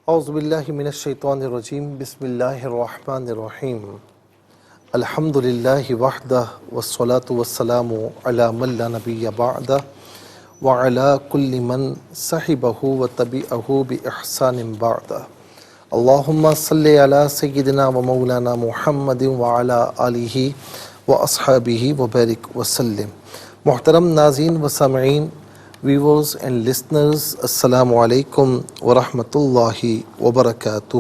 اعوذ باللہ من الشیطان الرجیم بسم اللہ الرحمن الرحیم الحمد للہ وحدہ والصلاة والسلام علی من لا نبی بعدہ وعلی کل من صحبہ وتبعہ بإحسان بعدہ اللہم صلی علی سیدنا و مولانا محمد وعلی آلہ واصحابہ وبارک وسلم۔ محترم ناظرین و سامعین، ویورز اینڈ لسنرز، السلام علیکم ورحمۃ اللہ وبرکاتہ۔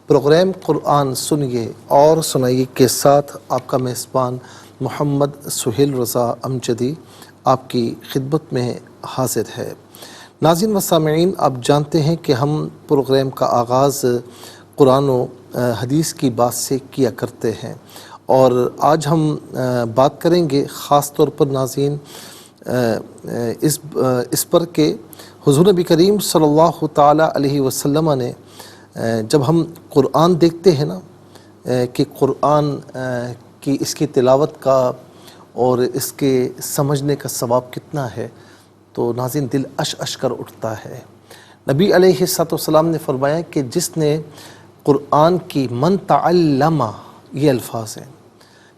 پروگرام قرآن سنیے اور سنائیے کے ساتھ آپ کا میزبان محمد سہیل رضا امجدی آپ کی خدمت میں حاضر ہے۔ ناظرین و سامعین، آپ جانتے ہیں کہ ہم پروگرام کا آغاز قرآن و حدیث کی بات سے کیا کرتے ہیں، اور آج ہم بات کریں گے خاص طور پر ناظرین اس پر کہ حضور نبی کریم صلی اللہ تعالی علیہ وسلم نے جب ہم قرآن دیکھتے ہیں نا کہ قرآن کی اس کی تلاوت کا اور اس کے سمجھنے کا ثواب کتنا ہے، تو ناظرین دل اش کر اٹھتا ہے۔ نبی علیہ السلام نے فرمایا کہ جس نے قرآن کی من تعلم، یہ الفاظ ہیں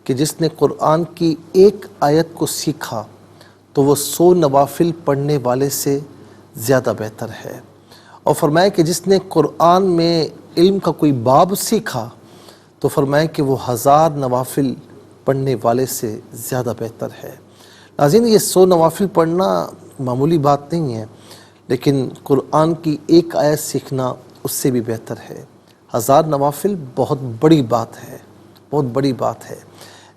کہ جس نے قرآن کی ایک آیت کو سیکھا تو وہ 100 نوافل پڑھنے والے سے زیادہ بہتر ہے، اور فرمایا کہ جس نے قرآن میں علم کا کوئی باب سیکھا تو فرمایا کہ وہ 1000 نوافل پڑھنے والے سے زیادہ بہتر ہے۔ ناظرین، یہ 100 نوافل پڑھنا معمولی بات نہیں ہے، لیکن قرآن کی ایک آیت سیکھنا اس سے بھی بہتر ہے۔ 1000 نوافل بہت بڑی بات ہے، بہت بڑی بات ہے،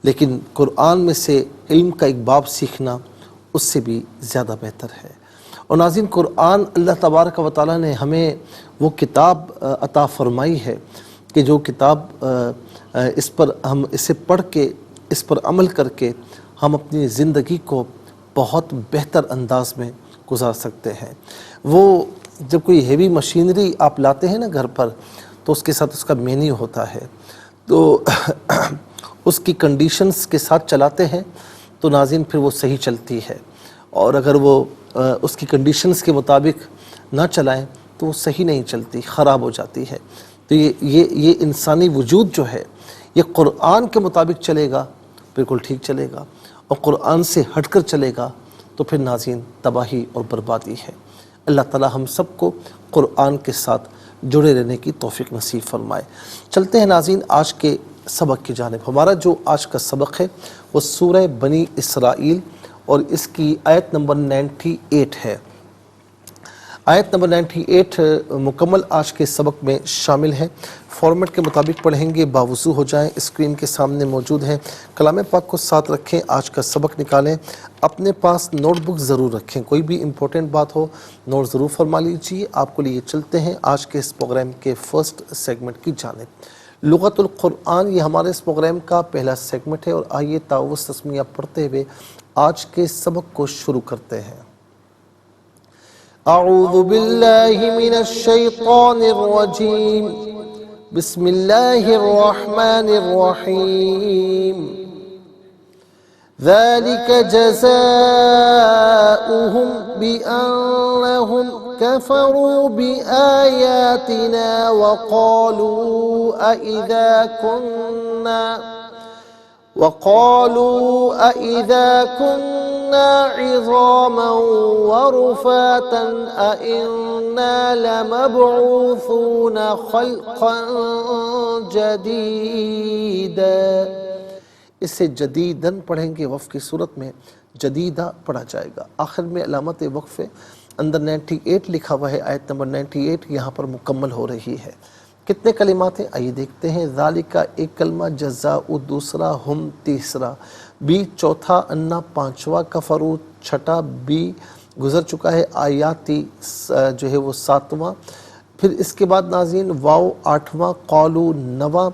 لیکن قرآن میں سے علم کا ایک باب سیکھنا اس سے بھی زیادہ بہتر ہے۔ اور ناظرین، قرآن اللہ تبارک و تعالیٰ نے ہمیں وہ کتاب عطا فرمائی ہے کہ جو کتاب اس پر ہم اسے پڑھ کے اس پر عمل کر کے ہم اپنی زندگی کو بہت بہتر انداز میں گزار سکتے ہیں۔ وہ جب کوئی ہیوی مشینری آپ لاتے ہیں نا گھر پر، تو اس کے ساتھ اس کا مینیو ہوتا ہے، تو اس کی کنڈیشنز کے ساتھ چلاتے ہیں تو ناظرین پھر وہ صحیح چلتی ہے، اور اگر وہ اس کی کنڈیشنز کے مطابق نہ چلائیں تو وہ صحیح نہیں چلتی، خراب ہو جاتی ہے۔ تو یہ انسانی وجود جو ہے یہ قرآن کے مطابق چلے گا بالکل ٹھیک چلے گا، اور قرآن سے ہٹ کر چلے گا تو پھر ناظرین تباہی اور بربادی ہے۔ اللہ تعالی ہم سب کو قرآن کے ساتھ جڑے رہنے کی توفیق نصیب فرمائے۔ چلتے ہیں ناظرین آج کے سبق کی جانب۔ ہمارا جو آج کا سبق ہے وہ سورہ بنی اسرائیل اور اس کی آیت نمبر 98 ہے۔ آیت نمبر 98 مکمل آج کے سبق میں شامل ہے۔ فارمیٹ کے مطابق پڑھیں گے، باوضو ہو جائیں، اسکرین کے سامنے موجود ہے۔ کلام پاک کو ساتھ رکھیں، آج کا سبق نکالیں، اپنے پاس نوٹ بک ضرور رکھیں، کوئی بھی امپورٹنٹ بات ہو نوٹ ضرور فرما لیجیے۔ آپ کو لیے چلتے ہیں آج کے اس پروگرام کے فرسٹ سیگمنٹ کی جانب۔ لغت القرآن یہ ہمارے اس پروگرام کا پہلا سیگمنٹ ہے، اور آئیے تعوذ تسمیہ پڑھتے ہوئے آج کے سبق کو شروع کرتے ہیں۔ اعوذ باللہ من الشیطان الرجیم، بسم اللہ الرحمن الرحیم۔ ذلك جزاؤهم بأنهم كفروا بآياتنا وقالوا أئذا كنا عظاما ورفاتا أئنا لمبعوثون خلقا جديدا۔ اس سے جدیدن پڑھیں گے، وقف کی صورت میں جدیدہ پڑھا جائے گا۔ آخر میں علامت وقف اندر 98 لکھا ہوا ہے، آیت نمبر 98 یہاں پر مکمل ہو رہی ہے۔ کتنے کلمات ہیں آئیے دیکھتے ہیں۔ ذالک ایک کلمہ، جزاء دوسرا، ہم تیسرا، بی چوتھا، انا پانچواں، کفرو چھٹا، بی گزر چکا ہے، آیاتی جو ہے وہ 7واں، پھر اس کے بعد ناظرین واو 8واں، قالو 9واں،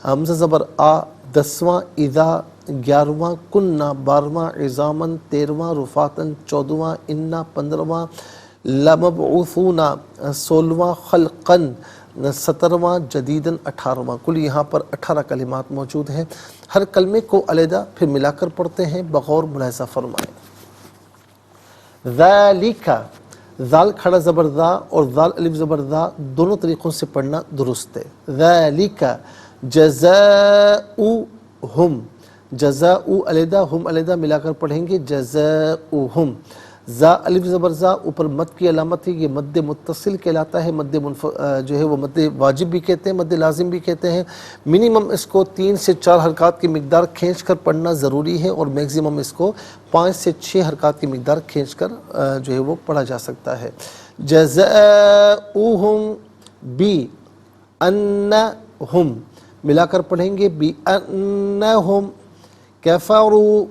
حمزہ زبر آ 10واں، اذا 11واں، کننا 12واں، عظامن 13واں، رفاتن 14واں، انا 15واں، لمبعوثون 16واں، خلقن 17واں، جدیدن 18واں۔ کل یہاں پر 18 کلمات موجود ہیں۔ ہر کلمے کو علیحدہ پھر ملا کر پڑھتے ہیں، بغور ملاحظہ فرمائیں۔ ذالک، ذال کھڑا زبر ذا اور ذال الف زبر ذا دونوں طریقوں سے پڑھنا درست ہے. ذالک جزاؤہم، جزاء علیحدہ ہم علیحدہ ملا کر پڑھیں گے جزاؤہم. زا الف زبر زا اوپر مد کی علامت ہے، یہ مد متصل کہلاتا ہے. مد جو ہے وہ مد واجب بھی کہتے ہیں، مد لازم بھی کہتے ہیں. منیمم اس کو 3 سے 4 حرکات کی مقدار کھینچ کر پڑھنا ضروری ہے، اور میکزیمم اس کو 5 سے 6 حرکات کی مقدار کھینچ کر جو ہے وہ پڑھا جا سکتا ہے. جزاؤہم بی انہم ملا کر پڑھیں گے بی انہم. کفروا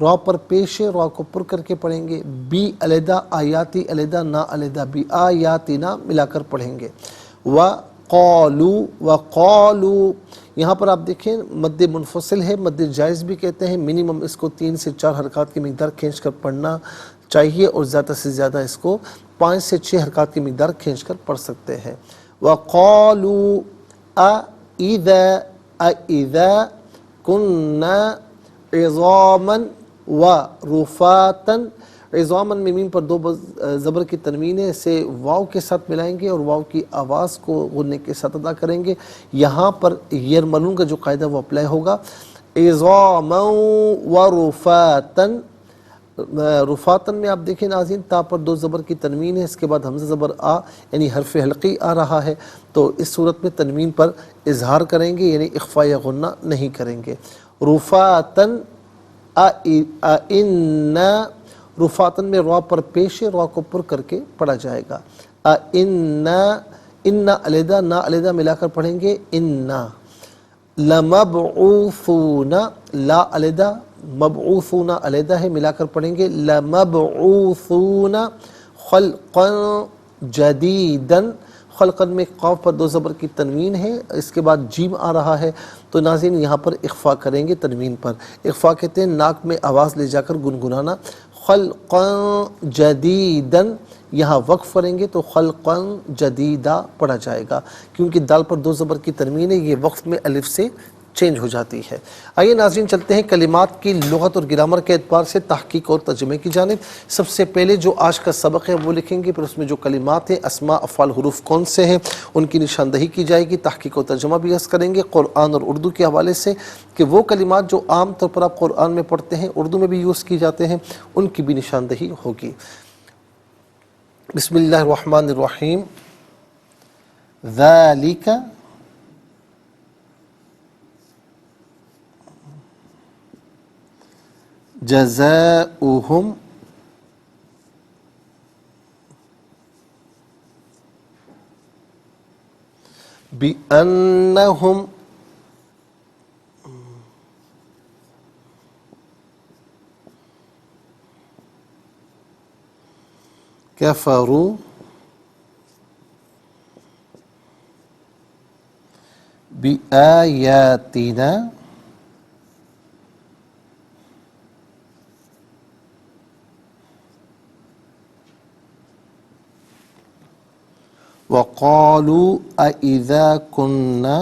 را پر پیش ہے، را کو پر کر کے پڑھیں گے. بی علیحدہ آیاتی علیحدہ نا علیحدہ بی آیاتنا ملا کر پڑھیں گے. وقالوا یہاں پر آپ دیکھیں مد منفصل ہے، مد جائز بھی کہتے ہیں. منیمم اس کو 3 سے 4 حرکات کی مقدار کھینچ کر پڑھنا چاہیے، اور زیادہ سے زیادہ اس کو 5 سے 6 حرکات کی مقدار کھینچ کر پڑھ سکتے ہیں. وقالوا اذا كنا عظاما ورفاتا. عظاما میں میم پر 2 زبر کی تنوین ہے، اسے واو کے ساتھ ملائیں گے اور واو کی آواز کو غننے کے ساتھ ادا کریں گے. یہاں پر یرملون کا جو قاعدہ وہ اپلائی ہوگا. عظاما ورفاتا. رفاتن میں آپ دیکھیں ناظرین تا پر 2 زبر کی تنوین ہے، اس کے بعد حمزہ زبر آ یعنی حرف حلقی آ رہا ہے، تو اس صورت میں تنوین پر اظہار کریں گے، یعنی اخفا یا غنہ نہیں کریں گے. رفاتن رفاتن میں را پر پیش ہے، را کو پر کر کے پڑھا جائے گا. ان علیحدہ نا علیحدہ ملا کر پڑھیں گے انا. لمبعوثون لا علیحدہ مبعوثون علیحدہ ہے، ملا کر پڑھیں گے لمبعوثون خلقا جدیدا. خلقا میں قاف پر 2 زبر کی تنوین ہے، اس کے بعد جیم آ رہا ہے، تو ناظرین یہاں پر اخفا کریں گے تنوین پر. اخفا کہتے ہیں ناک میں آواز لے جا کر گنگنانا. خلقا جدیدا یہاں وقف کریں گے تو خلقا جدیدہ پڑھا جائے گا، کیونکہ دال پر 2 زبر کی تنوین ہے، یہ وقف میں الف سے چینج ہو جاتی ہے. آئیے ناظرین چلتے ہیں کلمات کی لغت اور گرامر کے اعتبار سے تحقیق اور ترجمے کی جانب. سب سے پہلے جو آج کا سبق ہے وہ لکھیں گے، پھر اس میں جو کلمات ہیں اسماء افعال حروف کون سے ہیں ان کی نشاندہی کی جائے گی. تحقیق اور ترجمہ بھی عرض کریں گے قرآن اور اردو کے حوالے سے، کہ وہ کلمات جو عام طور پر آپ قرآن میں پڑھتے ہیں اردو میں بھی یوز کی جاتے ہیں، ان کی بھی نشاندہی ہوگی. بسم اللہ الرحمن الرحیم. ذالک جزاؤہم بأنہم کفروا بآیاتنا وقالوا أإذا كنا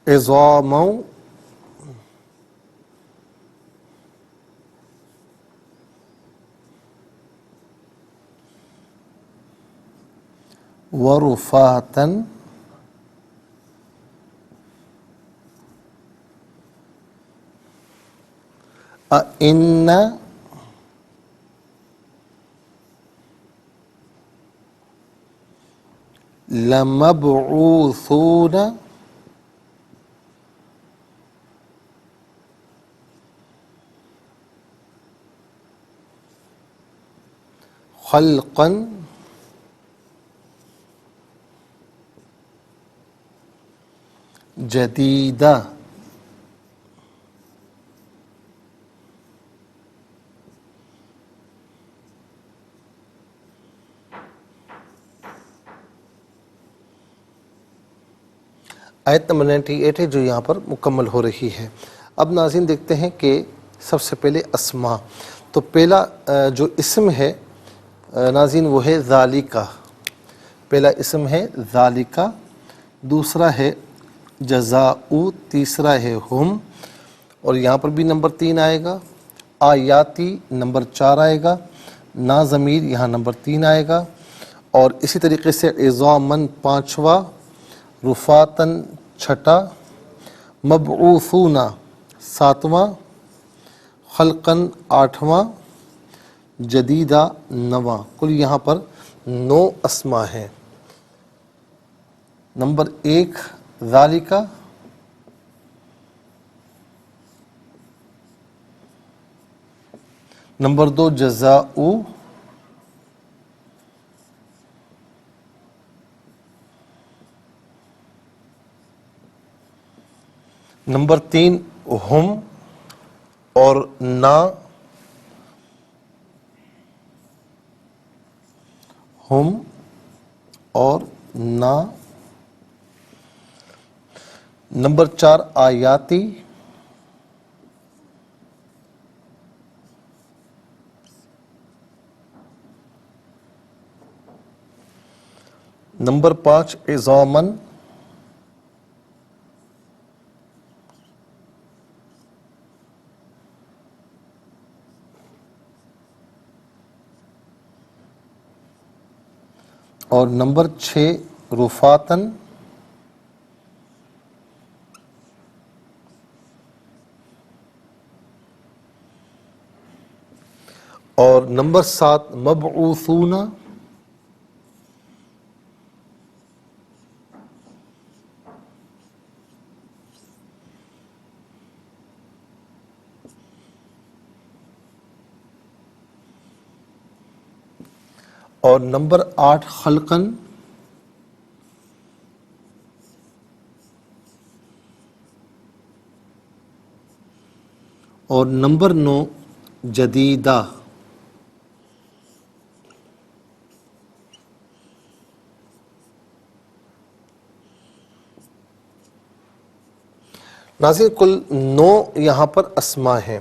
عظاما ورفاتا أئن لمبعوثون خلقا جدیدا. آیت نمبر 98 ہے جو یہاں پر مکمل ہو رہی ہے. اب ناظرین دیکھتے ہیں کہ سب سے پہلے اسماء. تو پہلا جو اسم ہے ناظرین وہ ہے ذالکہ. پہلا اسم ہے ذالکا، دوسرا ہے جزاؤ، تیسرا ہے ہم، اور یہاں پر بھی نمبر 3 آئے گا، آیاتی نمبر 4 آئے گا، نا ضمیر یہاں نمبر 3 آئے گا، اور اسی طریقے سے عظامن 5واں، رفاتن 6، مبعوثون 7واں، خلقن 8واں، جدیدہ 9واں۔ کل یہاں پر 9 اسما ہیں۔ نمبر 1 ذالکا، نمبر 2 جزاؤ، نمبر 3 ہم اور نا، ہم اور نا، نمبر 4 آیاتی، نمبر 5 عظامن، اور نمبر 6 رفاتن، اور نمبر 7 مبعوثون، اور نمبر 8 خلقن، اور نمبر 9 جدیدہ۔ ناظرین کل 9 یہاں پر اسما ہیں،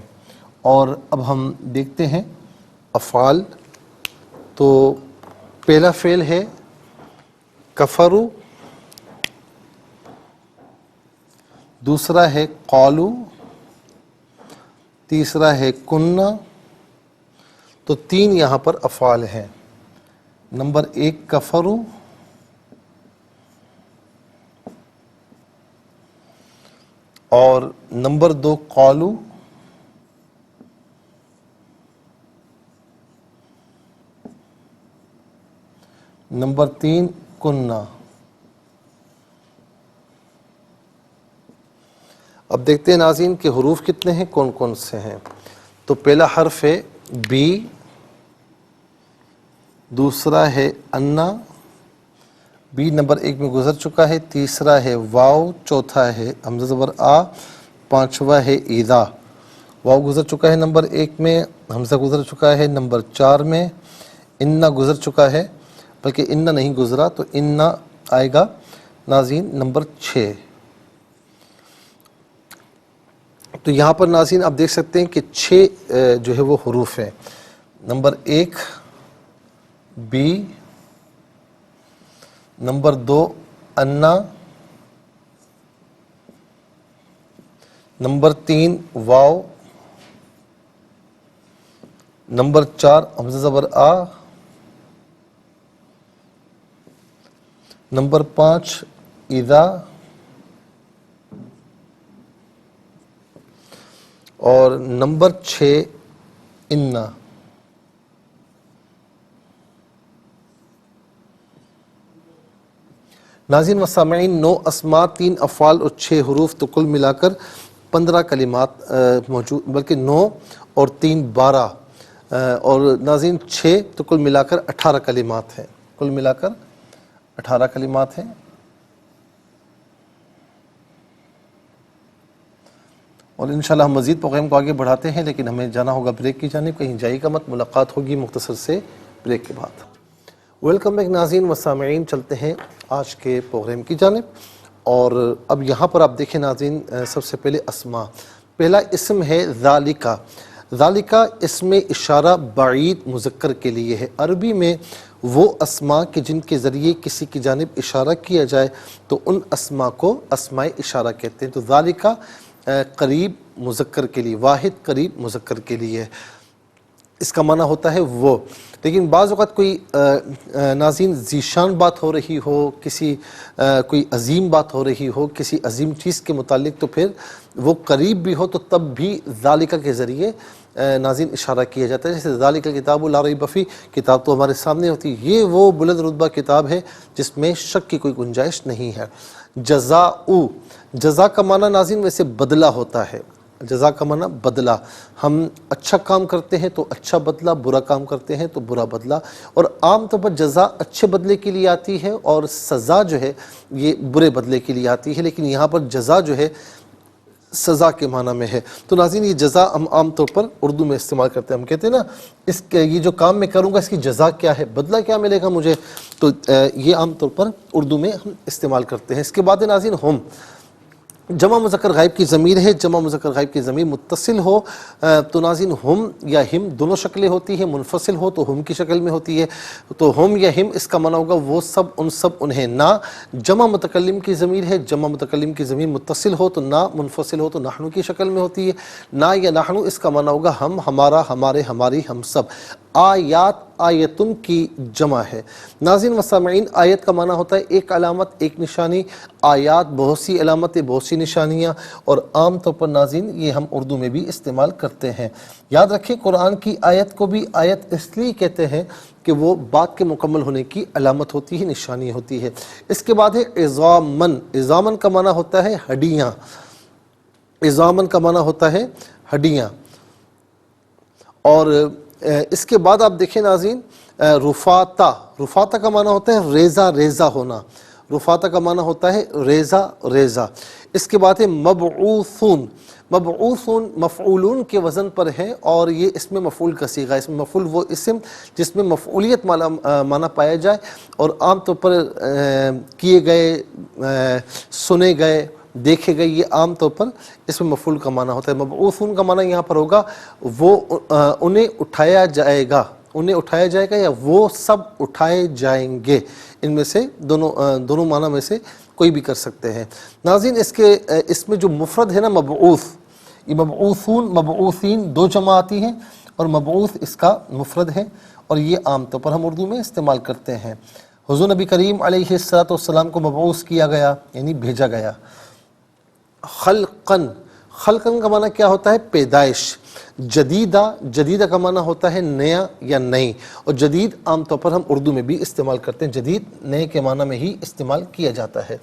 اور اب ہم دیکھتے ہیں افعال۔ تو پہلا فعل ہے کفرو، دوسرا ہے قالو، تیسرا ہے کننا۔ تو 3 یہاں پر افعال ہیں۔ نمبر 1 کفرو، اور نمبر 2 قالو، نمبر 3 کننا۔ اب دیکھتے ہیں ناظرین کہ حروف کتنے ہیں، کون کون سے ہیں۔ تو پہلا حرف ہے بی، دوسرا ہے انا، بی نمبر 1 میں گزر چکا ہے، تیسرا ہے واو، چوتھا ہے حمزہ زبر آ، پانچواں ہے اذا۔ واو گزر چکا ہے نمبر 1 میں، حمزہ گزر چکا ہے نمبر 4 میں، انا گزر چکا ہے، بلکہ انا نہیں گزرا تو انا آئے گا ناظرین نمبر 6۔ تو یہاں پر ناظرین آپ دیکھ سکتے ہیں کہ 6 جو ہے وہ حروف ہیں۔ نمبر 1 بی، نمبر 2 انا، نمبر 3 واو، نمبر 4 حمزہ زبر آ، نمبر 5 اذا، اور نمبر 6 انا۔ ناظرین و سامعین 9 اسماء، 3 افعال اور 6 حروف، تو کل ملا کر 15 کلمات موجود، بلکہ 9 اور 3 12، اور ناظرین 6 تو کل ملا کر 18 کلمات ہیں، کل ملا کر 18 کلمات ہیں۔ اور انشاءاللہ ہم مزید پروگرام کو آگے بڑھاتے ہیں، لیکن ہمیں جانا ہوگا بریک کی جانب، کہیں جائے گا مت، ملاقات ہوگی مختصر سے بریک کے بعد۔ ویلکم بیک ناظرین و سامعین، چلتے ہیں آج کے پروگرام کی جانب، اور اب یہاں پر آپ دیکھیں ناظرین سب سے پہلے اسما۔ پہلا اسم ہے ذالکا۔ ذالکا اسم اشارہ بعید مذکر کے لیے ہے۔ عربی میں وہ اسماء کہ جن کے ذریعے کسی کی جانب اشارہ کیا جائے تو ان اسماء کو اسماء اشارہ کہتے ہیں۔ تو ذالکا قریب مذکر کے لیے، واحد قریب مذکر کے لیے اس کا معنی ہوتا ہے وہ۔ لیکن بعض اوقات کوئی ناظرین ذیشان بات ہو رہی ہو، کسی کوئی عظیم بات ہو رہی ہو کسی عظیم چیز کے متعلق، تو پھر وہ قریب بھی ہو تو تب بھی ذالکہ کے ذریعے ناظرین اشارہ کیا جاتا ہے۔ جیسے ذالک الکتاب لا ریب فیہ، کتاب تو ہمارے سامنے ہوتی ہے، یہ وہ بلند رتبہ کتاب ہے جس میں شک کی کوئی گنجائش نہیں ہے۔ جزاء، جزا کا معنی ناظرین ویسے بدلہ ہوتا ہے۔ جزا کا معنی بدلہ، ہم اچھا کام کرتے ہیں تو اچھا بدلہ، برا کام کرتے ہیں تو برا بدلہ، اور عام طور پر جزا اچھے بدلے کے لیے آتی ہے اور سزا جو ہے یہ برے بدلے کے لیے آتی ہے، لیکن یہاں پر جزا جو ہے سزا کے معنی میں ہے۔ تو ناظرین یہ جزا ہم عام طور پر اردو میں استعمال کرتے ہیں، ہم کہتے ہیں نا یہ جو کام میں کروں گا اس کی جزا کیا ہے، بدلہ کیا ملے گا مجھے، تو یہ عام طور پر اردو میں ہم استعمال کرتے ہیں۔ اس کے بعد ناظرین ہم جمع مذکر غائب کی ضمیر ہے، جمع مذکر غائب کی ضمیر متصل ہو تو ناظرین ہم یا ہم دونوں شکلیں ہوتی ہیں، منفصل ہو تو ہم کی شکل میں ہوتی ہے، تو ہم یا ہم اس کا معنی ہوگا وہ سب ان سب انہیں۔ نہ جمع متکلم کی ضمیر ہے، جمع متکلم کی ضمیر متصل ہو تو نہ، منفصل ہو تو نحن کی شکل میں ہوتی ہے۔ نہ یا نحن اس کا معنی ہوگا ہم، ہمارا، ہمارے، ہماری، ہم سب۔ آیات آیتن کی جمع ہے۔ ناظرین و سامعین آیت کا معنی ہوتا ہے ایک علامت، ایک نشانی، آیات بہت سی علامتیں، بہت سی نشانیاں، اور عام طور پر ناظرین یہ ہم اردو میں بھی استعمال کرتے ہیں۔ یاد رکھیں قرآن کی آیت کو بھی آیت اس لیے کہتے ہیں کہ وہ بات کے مکمل ہونے کی علامت ہوتی ہے، نشانی ہوتی ہے۔ اس کے بعد ہے عظامن، عظامن کا معنی ہوتا ہے ہڈیاں، عظامن کا معنی ہوتا ہے ہڈیاں۔ اور اس کے بعد آپ دیکھیں ناظرین رفاتہ، رفاتہ کا معنی ہوتا ہے ریزہ ریزہ ہونا، رفاتہ کا معنی ہوتا ہے ریزہ ریزہ۔ اس کے بعد ہے مبعوثون، مبعوثون مفعولون کے وزن پر ہے اور یہ اس میں مفعول کا صیغہ ہے۔ اس میں مفعول وہ اسم جس میں مفعولیت معنی پایا جائے اور عام طور پر کیے گئے، سنے گئے، دیکھے گئے، یہ عام طور پر اس میں مفعول کا معنی ہوتا ہے۔ مبعوثون کا معنی یہاں پر ہوگا وہ انہیں اٹھایا جائے گا، انہیں اٹھایا جائے گا یا وہ سب اٹھائے جائیں گے، ان میں سے دونوں معنی میں سے کوئی بھی کر سکتے ہیں۔ ناظرین اس میں جو مفرد ہے نا مبعوث، یہ مبعوثون مبعوثین دو جمع آتی ہیں اور مبعوث اس کا مفرد ہے، اور یہ عام طور پر ہم اردو میں استعمال کرتے ہیں۔ حضور نبی کریم علیہ السلام کو مبعوث کیا گیا یعنی بھیجا گیا۔ خلقن، خلقن کا معنی کیا ہوتا ہے پیدائش۔ جدیدہ، جدیدہ کا معنی ہوتا ہے نیا یا نئی، اور جدید عام طور پر ہم اردو میں بھی استعمال کرتے ہیں، جدید نئے کے معنی میں ہی استعمال کیا جاتا ہے۔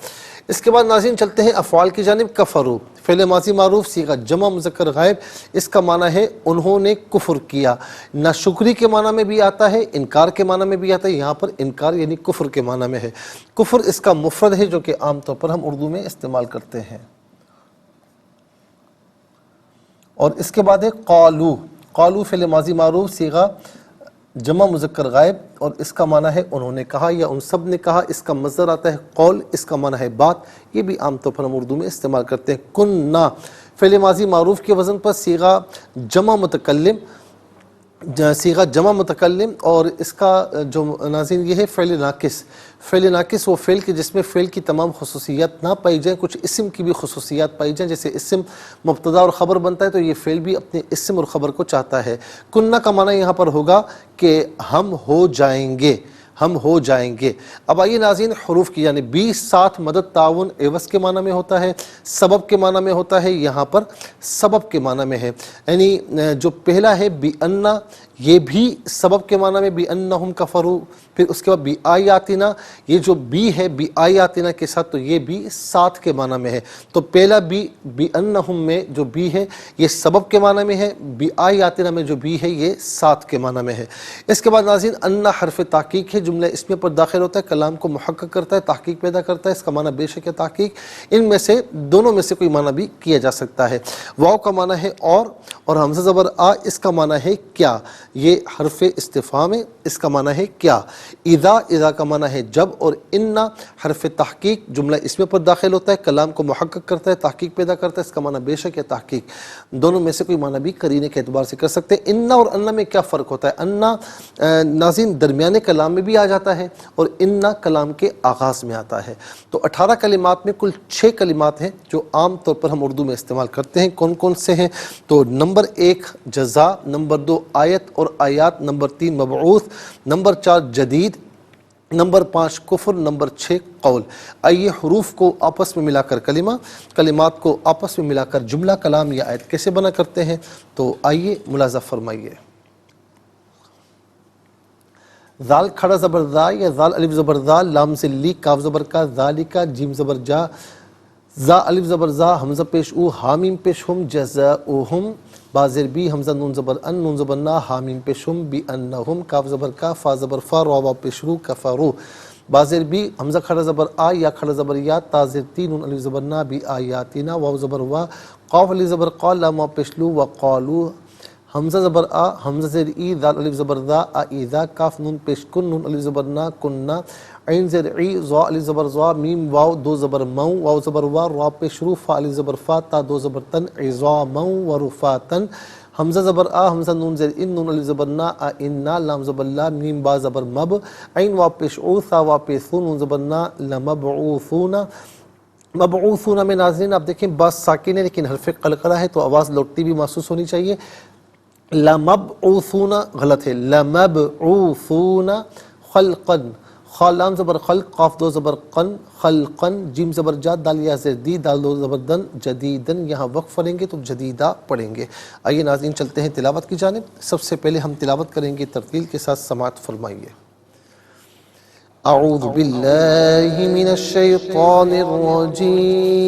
اس کے بعد ناظرین چلتے ہیں افعال کی جانب۔ کفروا، فعل ماضی معروف صیغہ جمع مذکر غائب، اس کا معنی ہے انہوں نے کفر کیا۔ ناشکری کے معنی میں بھی آتا ہے، انکار کے معنی میں بھی آتا ہے، یہاں پر انکار یعنی کفر کے معنی میں ہے۔ کفر اس کا مفرد ہے جو کہ عام طور پر ہم اردو میں استعمال کرتے ہیں۔ اور اس کے بعد ہے قالو، قالو فعل ماضی معروف صیغہ جمع مذکر غائب اور اس کا معنی ہے انہوں نے کہا یا ان سب نے کہا، اس کا مصدر آتا ہے قول، اس کا معنی ہے بات، یہ بھی عام طور پر ہم اردو میں استعمال کرتے ہیں۔ کننا فعل ماضی معروف کے وزن پر صیغہ جمع متکلم، صیغہ جمع متکلم، اور اس کا جو ناظرین یہ ہے فعل ناقص۔ فعل ناقص وہ فعل کہ جس میں فعل کی تمام خصوصیات نہ پائی جائیں، کچھ اسم کی بھی خصوصیات پائی جائیں، جیسے اسم مبتدا اور خبر بنتا ہے تو یہ فعل بھی اپنے اسم اور خبر کو چاہتا ہے۔ کننا کا معنی یہاں پر ہوگا کہ ہم ہو جائیں گے، ہم ہو جائیں گے۔ اب آئیے ناظرین حروف کی یعنی 20 ساتھ مدد تعاون عوض کے معنی میں ہوتا ہے، سبب کے معنی میں ہوتا ہے، یہاں پر سبب کے معنی میں ہے، یعنی جو پہلا ہے بِأَنَّ، یہ بھی سبب کے معنی میں بِأَنَّهُمْ كَفَرُوا، پھر اس کے بعد بِآيَاتِنَا، یہ جو بی ہے بِآيَاتِنَا کے ساتھ تو یہ بھی ساتھ کے معنی میں ہے۔ تو پہلا بِأَنَّهُمْ میں جو بی ہے یہ سبب کے معنی میں ہے، بِآيَاتِنَا میں جو بی ہے یہ ساتھ کے معنی میں ہے۔ اس کے بعد ناظرین ان حرف تحقیق ہے، جملہ اس میں پر داخل ہوتا ہے، کلام کو محقق کرتا ہے، تحقیق پیدا کرتا ہے، اس کا معنی بے شک ہے تحقیق، ان میں سے دونوں میں سے کوئی معنی بھی کیا جا سکتا ہے۔ واو کا معنی ہے اور حمزہ زبر آ، اس کا معنی ہے کیا، یہ حرف استفہام ہے، اس کا معنی ہے کیا. اذا کا معنی ہے جب، اور انا حرف تحقیق جملہ اس میں پر داخل ہوتا ہے، کلام کو محقق کرتا ہے، تحقیق پیدا کرتا ہے. اس کا معنی بے شک یا تحقیق، دونوں میں سے کوئی معنی بھی قرینے کے اعتبار سے کر سکتے ہیں. انا اور انا میں کیا فرق ہوتا ہے؟ انا ناظرین درمیانے کلام میں بھی آ جاتا ہے اور انا کلام کے آغاز میں آتا ہے. تو 18 کلمات میں کل 6 کلمات ہیں جو عام طور پر ہم اردو میں استعمال کرتے ہیں. کون کون سے ہیں؟ تو نمبر 1 جزا، نمبر 2 آیت اور آیات، نمبر 3 مبعوث، نمبر 4 جدید، نمبر 5 کفر، نمبر 6 قول. آئیے حروف کو آپس میں ملا کر کلمات کو آپس میں ملا کر جملہ، کلام یا آیت کیسے بنا کرتے ہیں، تو آئیے ملاحظہ فرمائیے. ذال کھڑا زبر ذا یا ذال الف زبر ذا، لام ذلی، کاف زبر کا، ذالکا، جیم زبر جا، زا الف زبر زا، حمزہ پیش او، حامیم پیش ہم، جزاؤہم، با زیر بی، حمزہ نون زبر ان، نون زبر نا، حامیم پیش ہم، بی انہم، کاف زبر کا، فا زبر فا، را واو پیش رو، کفرو، با زیر بی، حمزہ کھڑا زبر آ، یا کھڑا زبر یا، تا زیر تی، نون الف زبر نا، بی آیاتنا، واو زبر وا، قاف الف زبر قا، لام واو پیش لو، وقالو، حمزہ زبر آ، حمزہ زیر ای، ذال الف زبر ذا، اذا، کاف نون پیش کن، نون الف زبر نا، کننا، عین زیر عی، ضا الف زبر ضا، میم واو دو زبر مو، واو زبر وا، را پیش رو، فا الف زبر فا، تا دو زبر تن، عظاما ورفاتا، حمزہ زبر آ، حمزہ نون زیر ان، نون الف زبر نا، انا، لام زبر لا، میم با زبر مب، عین واو پیش او، ثا واو پیش ثو، نون زبر نا، لمبعوثون. مبعوثون میں ناظرین آپ دیکھیں با ساکن ہے لیکن حرف قلقلہ ہے تو آواز لوٹتی بھی محسوس ہونی چاہیے. لمبعوثون غلط ہے، لمبعوثون خلقا، خا لام زبر خلق، قاف دو زبر قن، خلقا، جیم زبر جا، دال یا زیر دی، دال دو زبر دن، جدیدن. یہاں وقف پڑھیں گے تو جدیدہ پڑھیں گے. آئیے ناظرین چلتے ہیں تلاوت کی جانب. سب سے پہلے ہم تلاوت کریں گے ترتیل کے ساتھ، سماعت فرمائیے. اعوذ باللہ من الشیطان الرجیم،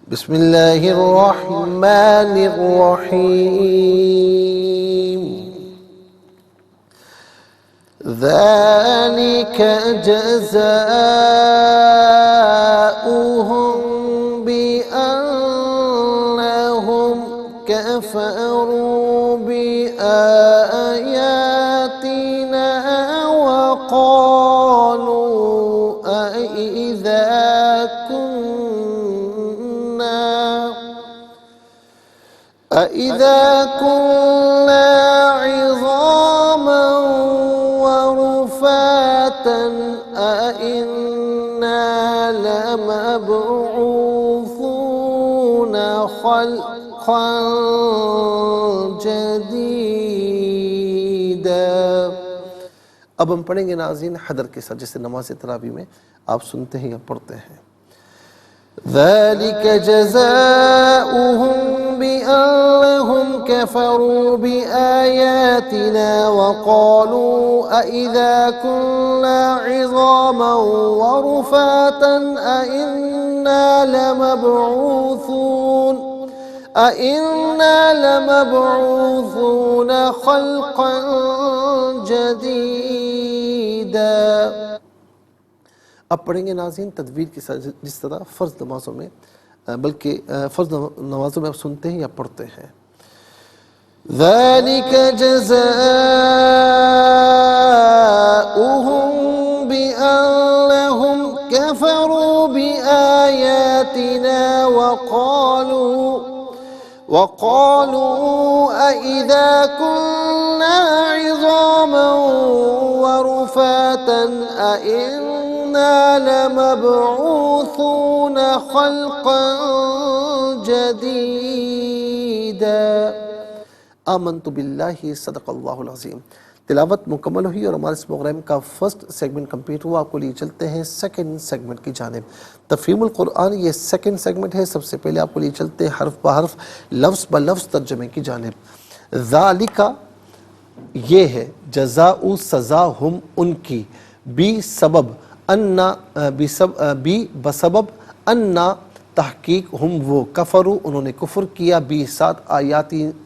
بسم اللہ الرحمن الرحیم. ذلك جزاؤهم بأنهم كفروا بآياتنا وقالوا أإذا كنا عظاما ورفاتا أإنا لمبعوثون خلقا جديدا. اب ہم پڑھیں گے ناظرین حدر کے ساتھ، جیسے نماز تراویح میں آپ سنتے ہیں یا پڑھتے ہیں. ذلك جزاؤهم بأنهم كفروا بآياتنا وقالوا أإذا كنا عظاما ورفاتا أإنا لمبعوثون خلقا جديدا. اب پڑھیں گے ناظرین تدویر کے ساتھ، جس طرح فرض نمازوں میں، بلکہ فرض نمازوں میں آپ سنتے ہیں یا پڑھتے ہیں. ذَلِكَ جَزَاؤُهُم بِأَنَّهُمْ كَفَرُوا بِآيَاتِنَا وقالوا أإذا كنا عظاما ورفاتا أإنا لمبعوثون خلقا جديدا. آمنت باللہ، صدق اللہ العظیم. تلاوت مکمل ہوئی اور ہمارے اس پروگرام کا فرسٹ سیگمنٹ کمپلیٹ ہوا. آپ کو لیے چلتے ہیں سیکنڈ سیگمنٹ کی جانب. تفہیم القرآن یہ سیکنڈ سیگمنٹ ہے. سب سے پہلے آپ کو لیے چلتے ہیں حرف بحرف، لفظ بلفظ ترجمے کی جانب. ذالکا یہ ہے، جزاء سزا، ہم ان کی، بی سبب، انا بسبب، انا تحقیق، ہم وہ، کفروا انہوں نے کفر کیا، بھی ساتھ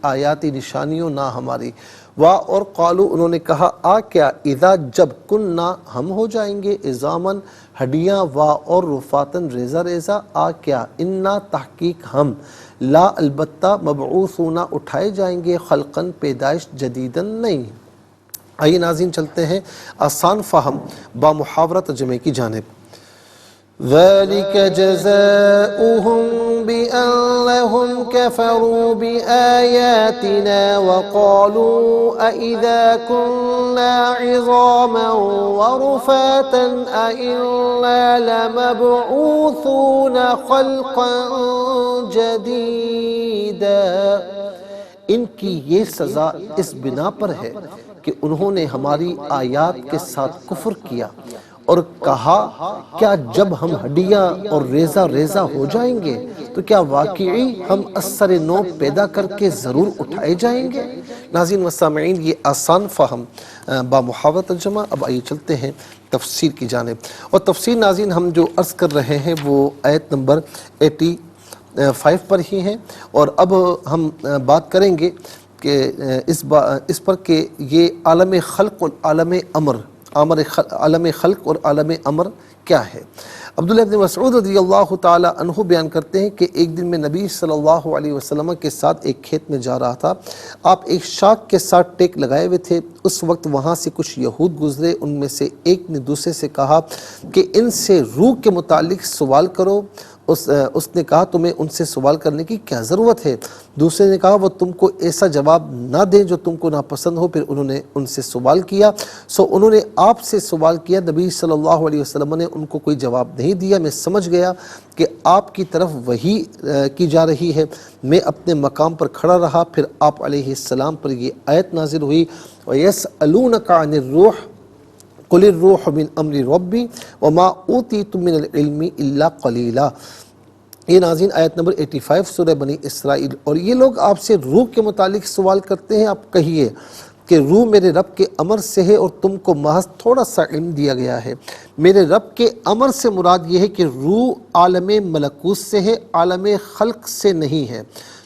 آیاتی نشانیوں نہ ہماری، وا اور قالو انہوں نے کہا، آ کیا، اذا جب، کننا ہم ہو جائیں گے، عظامن ہڈیاں، وا اور رفاتن ریزہ ریزہ، آ کیا، انا تحقیق ہم، لا البتہ مبعوثون اٹھائے جائیں گے، خلقاً پیدائش جدیداً نہیں۔ آئیے ناظرین چلتے ہیں آسان فہم با محاورہ ترجمے کی جانب۔ ذَلِكَ جَزَاؤُهُم بِأَنَّهُمْ كَفَرُوا بِآيَاتِنَا وَقَالُوا أَإِذَا كُنَّا عِظَامًا وَرُفَاتًا أَإِنَّا لَمَبْعُوثُونَ خَلْقًا جَدِيدًا۔ ان کی یہ سزا اس بنا پر ہے کہ انہوں نے ہماری آیات کے ساتھ کفر کیا اور کہا کیا جب ہم ہڈیاں اور ریزہ ریزہ ہو جائیں گے تو کیا واقعی ہم اثر نو پیدا کر کے ضرور اٹھائے جائیں گے۔ ناظرین و سامعین، یہ آسان فہم با محاورہ ترجمہ۔ اب آئیے چلتے ہیں تفسیر کی جانب، اور تفسیر ناظرین ہم جو عرض کر رہے ہیں وہ آیت نمبر 85 پر ہی ہیں، اور اب ہم بات کریں گے کہ اس پر کہ یہ عالم خلق اور عالم امر، عالم خلق اور عالم امر کیا ہے۔ عبداللہ بن مسعود رضی اللہ تعالی عنہ بیان کرتے ہیں کہ ایک دن میں نبی صلی اللہ علیہ وسلم کے ساتھ ایک کھیت میں جا رہا تھا۔ آپ ایک شاخ کے ساتھ ٹیک لگائے ہوئے تھے۔ اس وقت وہاں سے کچھ یہود گزرے، ان میں سے ایک نے دوسرے سے کہا کہ ان سے روح کے متعلق سوال کرو۔ اس نے کہا تمہیں ان سے سوال کرنے کی کیا ضرورت ہے؟ دوسرے نے کہا وہ تم کو ایسا جواب نہ دیں جو تم کو ناپسند ہو۔ پھر انہوں نے ان سے سوال کیا، انہوں نے آپ سے سوال کیا، نبی صلی اللہ علیہ وسلم نے ان کو کوئی جواب نہیں دیا۔ میں سمجھ گیا کہ آپ کی طرف وحی کی جا رہی ہے۔ میں اپنے مقام پر کھڑا رہا، پھر آپ علیہ السلام پر یہ آیت نازل ہوئی، وَيَسْأَلُونَكَ عَنِ الرُّوحِ قُلِ الرُّوحُ مِنْ أَمْرِ رَبِّي وَمَا أُوتِيتُم مِّنَ الْعِلْمِ إِلَّا قَلِيلًا۔ یہ ناظرین آیت نمبر 85 سورہ بنی اسرائیل۔ اور یہ لوگ آپ سے روح کے متعلق سوال کرتے ہیں، آپ کہیے کہ روح میرے رب کے امر سے ہے اور تم کو محض تھوڑا سا علم دیا گیا ہے۔ میرے رب کے امر سے مراد یہ ہے کہ روح عالم ملکوت سے ہے، عالم خلق سے نہیں ہے،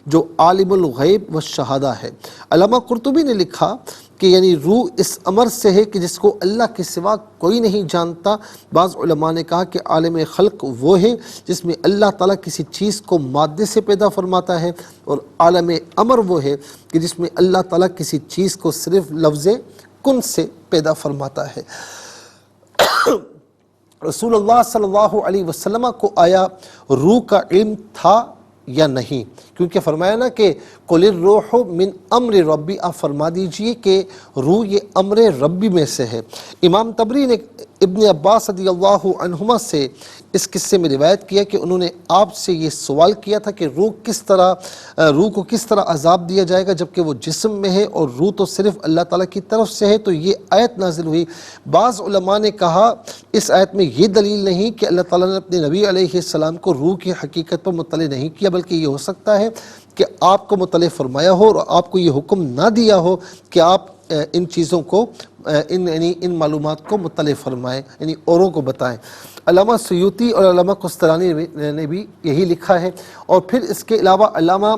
جو عالم الغیب و شہادہ ہے۔ علامہ قرطبی نے لکھا کہ یعنی روح اس امر سے ہے کہ جس کو اللہ کے سوا کوئی نہیں جانتا۔ بعض علماء نے کہا کہ عالم خلق وہ ہے جس میں اللہ تعالیٰ کسی چیز کو مادے سے پیدا فرماتا ہے، اور عالم امر وہ ہے کہ جس میں اللہ تعالیٰ کسی چیز کو صرف لفظ کن سے پیدا فرماتا ہے۔ رسول اللہ صلی اللہ علیہ وسلم کو آیا روح کا علم تھا یا نہیں؟ کیونکہ فرمایا نا کہ قُلِ الرُّوحُ مِنْ أَمْرِ رَبِّي، آپ فرما دیجئے کہ روح یہ امر ربی میں سے ہے۔ امام طبری نے ابن عباس رضی اللہ عنہما سے اس قصے میں روایت کیا کہ انہوں نے آپ سے یہ سوال کیا تھا کہ روح کو کس طرح عذاب دیا جائے گا جبکہ وہ جسم میں ہے، اور روح تو صرف اللہ تعالیٰ کی طرف سے ہے۔ تو یہ آیت نازل ہوئی۔ بعض علماء نے کہا اس آیت میں یہ دلیل نہیں کہ اللہ تعالیٰ نے اپنے نبی علیہ السلام کو روح کی حقیقت پر مطلع نہیں کیا، بلکہ یہ ہو سکتا ہے کہ آپ کو مطلع فرمایا ہو اور آپ کو یہ حکم نہ دیا ہو کہ آپ ان چیزوں کو ان معلومات کو مطلع فرمائیں، یعنی اوروں کو بتائیں۔ علامہ سیوطی اور علامہ قسطلانی نے بھی یہی لکھا ہے۔ اور پھر اس کے علاوہ علامہ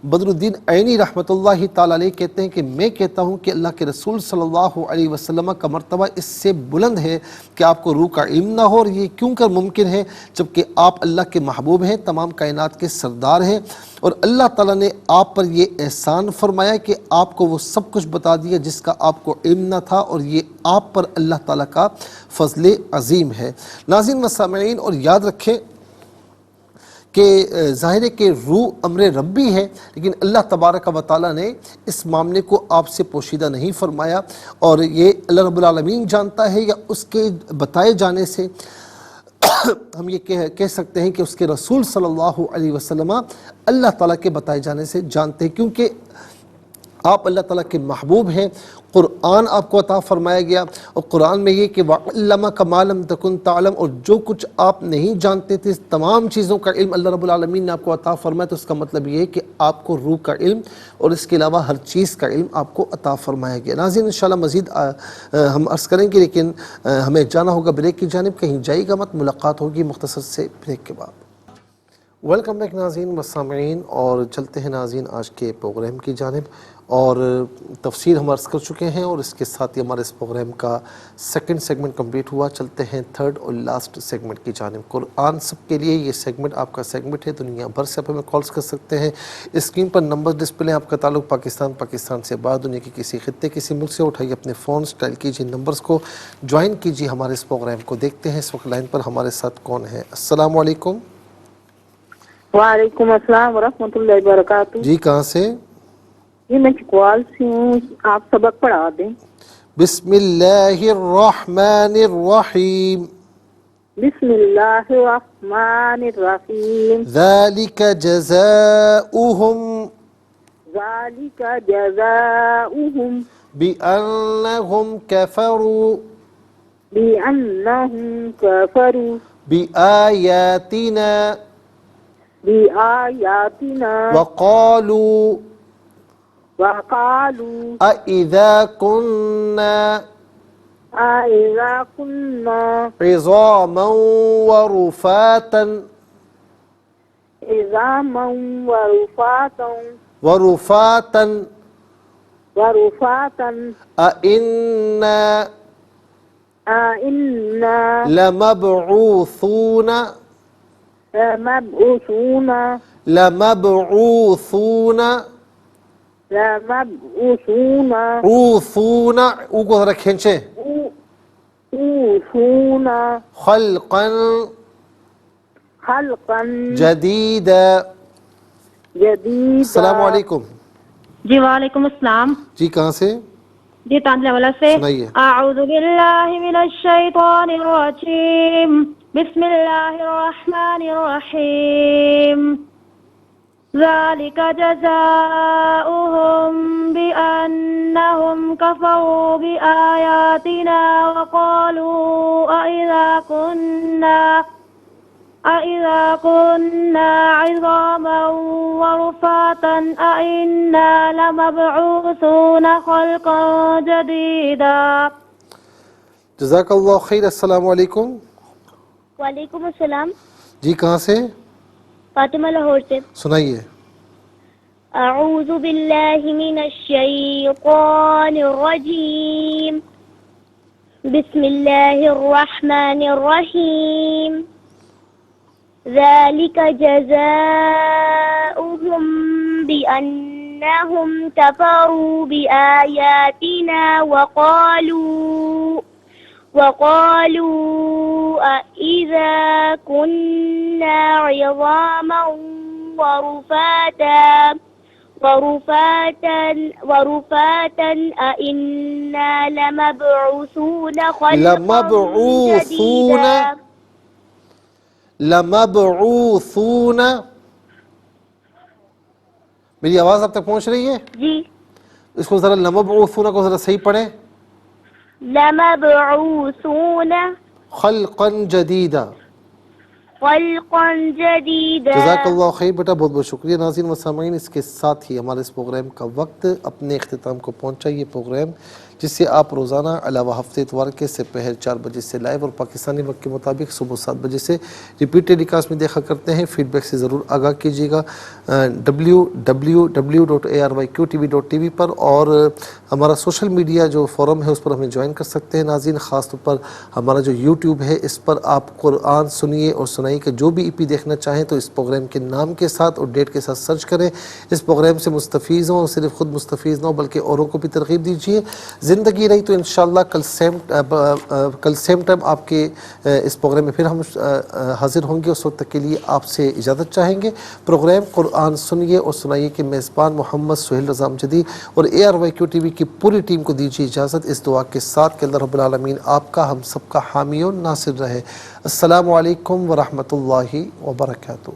بدر الدین عینی رحمۃ اللہ تعالیٰ علیہ کہتے ہیں کہ میں کہتا ہوں کہ اللہ کے رسول صلی اللہ علیہ وسلم کا مرتبہ اس سے بلند ہے کہ آپ کو روح کا علم نہ ہو، اور یہ کیوں کر ممکن ہے جبکہ آپ اللہ کے محبوب ہیں، تمام کائنات کے سردار ہیں، اور اللہ تعالیٰ نے آپ پر یہ احسان فرمایا کہ آپ کو وہ سب کچھ بتا دیا جس کا آپ کو علم نہ تھا، اور یہ آپ پر اللہ تعالیٰ کا فضل عظیم ہے۔ ناظرین و سامعین، اور یاد رکھیں کہ ظاہر ہے کہ روح امر ربی ہے، لیکن اللہ تبارک و تعالیٰ نے اس معاملے کو آپ سے پوشیدہ نہیں فرمایا، اور یہ اللہ رب العالمین جانتا ہے، یا اس کے بتائے جانے سے ہم یہ کہہ سکتے ہیں کہ اس کے رسول صلی اللہ علیہ وسلم اللہ تعالیٰ کے بتائے جانے سے جانتے ہیں، کیونکہ آپ اللہ تعالیٰ کے محبوب ہیں۔ قرآن آپ کو عطا فرمایا گیا، اور قرآن میں یہ کہ وَعَلَّمَكَ مَا لَمْ تَكُنْ تَعْلَمْ، اور جو کچھ آپ نہیں جانتے تھے تمام چیزوں کا علم اللہ رب العالمین نے آپ کو عطا فرمایا۔ تو اس کا مطلب یہ ہے کہ آپ کو روح کا علم اور اس کے علاوہ ہر چیز کا علم آپ کو عطا فرمایا گیا۔ ناظرین انشاءاللہ مزید ہم عرض کریں گے، لیکن ہمیں جانا ہوگا بریک کی جانب، کہیں جائے گا مت، ملاقات ہوگی مختصر سے بریک کے بعد۔ ویلکم بیک ناظرین و سامعین، اور چلتے ہیں ناظرین آج کے پروگرام کی جانب، اور تفسیر ہم عرض کر چکے ہیں، اور اس کے ساتھ ہی ہمارے اس پروگرام کا سیکنڈ سیگمنٹ کمپلیٹ ہوا۔ چلتے ہیں تھرڈ اور لاسٹ سیگمنٹ کی جانب۔ قرآن سب کے لیے یہ سیگمنٹ آپ کا سیگمنٹ ہے، دنیا بھر سے آپ ہمیں کالز کر سکتے ہیں۔ اسکرین پر نمبر ڈسپلے، آپ کا تعلق پاکستان سے باہر دنیا کے کسی خطے کسی ملک سے، اٹھائیے اپنے فونز، ڈائل کیجیے نمبرز کو، جوائن کیجیے ہمارے اس پروگرام کو۔ دیکھتے ہیں اس وقت لائن پر ہمارے ساتھ کون ہے۔ السلام علیکم۔ وعلیکم السلام ورحمۃ اللہ وبرکاتہ۔ جی کہاں سے؟ جی میں چکوال سے ہوں، آپ سبق پڑھا دیں۔ بسم اللہ الرحمن الرحیم۔ بسم اللہ الرحمن الرحیم۔ ذالک جزاؤہم ذالک جزاؤہم بأنہم کفروا بأنہم کفروا بآیاتنا بآیاتنا وقالوا وقالوا أإذا كنا أإذا كنا عظاما ورفاتا عظاما ورفاتا ورفاتا أإنا أإنا لمبعوثون لمبعوثون لمبعوثون لمبعوثون عوثون او کو ذرا کھینچے عوثون خلقا خلقا جدیدا۔ جديدا۔ السلام علیکم۔ جی وعلیکم السلام۔ جی کہاں سے؟ جی تانجلہ والا سے۔ سنائیے۔ اعوذ باللہ من الشیطان الرجیم، بسم اللہ الرحمن الرحیم۔ ذالک جزاؤہم بأنہم کفروا بآیاتنا وقالوا أإذا كنا عظاما ورفاتا أإنا لمبعوثون خلقا جديدا۔ جزاک اللہ خیر۔ السلام علیکم۔ وعلیکم السلام۔ جی کہاں سے؟ فاطمہ لاہور سے۔ سنائیے۔ اعوذ باللہ من الشیطان الرجیم، بسم اللہ الرحمن الرحیم۔ ذالک جزاؤہم بأنہم کفروا بآیاتنا وقالوا أإذا كنا عظاما ورفاتا أإنا لمبعوثون خلقا جديدا۔ لمبعوثون۔ میری آواز اب تک پہنچ رہی ہے؟ جی۔ اس کو ذرا لمبعوثون کو ذرا صحیح پڑھیں۔ لمبعوثون خلقا جدیدا۔ خلقا جديدا۔ جزاک اللہ خیر بیٹا، بہت بہت شکریہ۔ ناظرین و سامعین، اس کے ساتھ ہی ہمارے اس پروگرام کا وقت اپنے اختتام کو پہنچا۔ یہ پروگرام جس سے آپ روزانہ علاوہ ہفتے اتوار کے سپہر 4 بجے سے لائیو اور پاکستانی وقت کے مطابق صبح 7 بجے سے ریپیٹ ٹیلی کاسٹ میں دیکھا کرتے ہیں۔ فیڈ بیک سے ضرور آگاہ کیجیے گا www.arYQTV.tv پر، اور ہمارا سوشل میڈیا جو فورم ہے اس پر ہمیں جوائن کر سکتے ہیں۔ ناظرین، خاص طور پر ہمارا جو یوٹیوب ہے اس پر آپ قرآن سنیے اور سنائیے کہ جو بھی ای پی دیکھنا چاہیں تو اس پروگرام کے نام کے ساتھ اور ڈیٹ کے ساتھ سرچ کریں۔ اس پروگرام سے مستفیض ہوں، اور صرف خود مستفیض نہ ہو بلکہ اوروں کو بھی ترغیب دیجیے۔ زندگی رہی تو انشاءاللہ کل سیم ٹائم آپ کے اس پروگرام میں پھر ہم حاضر ہوں گے۔ اس وقت تک کے لیے آپ سے اجازت چاہیں گے۔ پروگرام قرآن سنیے اور سنائیے کے میزبان محمد سہیل رضا امجدی اور ARYQTV کی پوری ٹیم کو دیجیے اجازت، اس دعا کے ساتھ کہ اللہ رب العالمین آپ کا ہم سب کا حامی و ناصر رہے۔ السلام علیکم ورحمۃ اللہ وبرکاتہ۔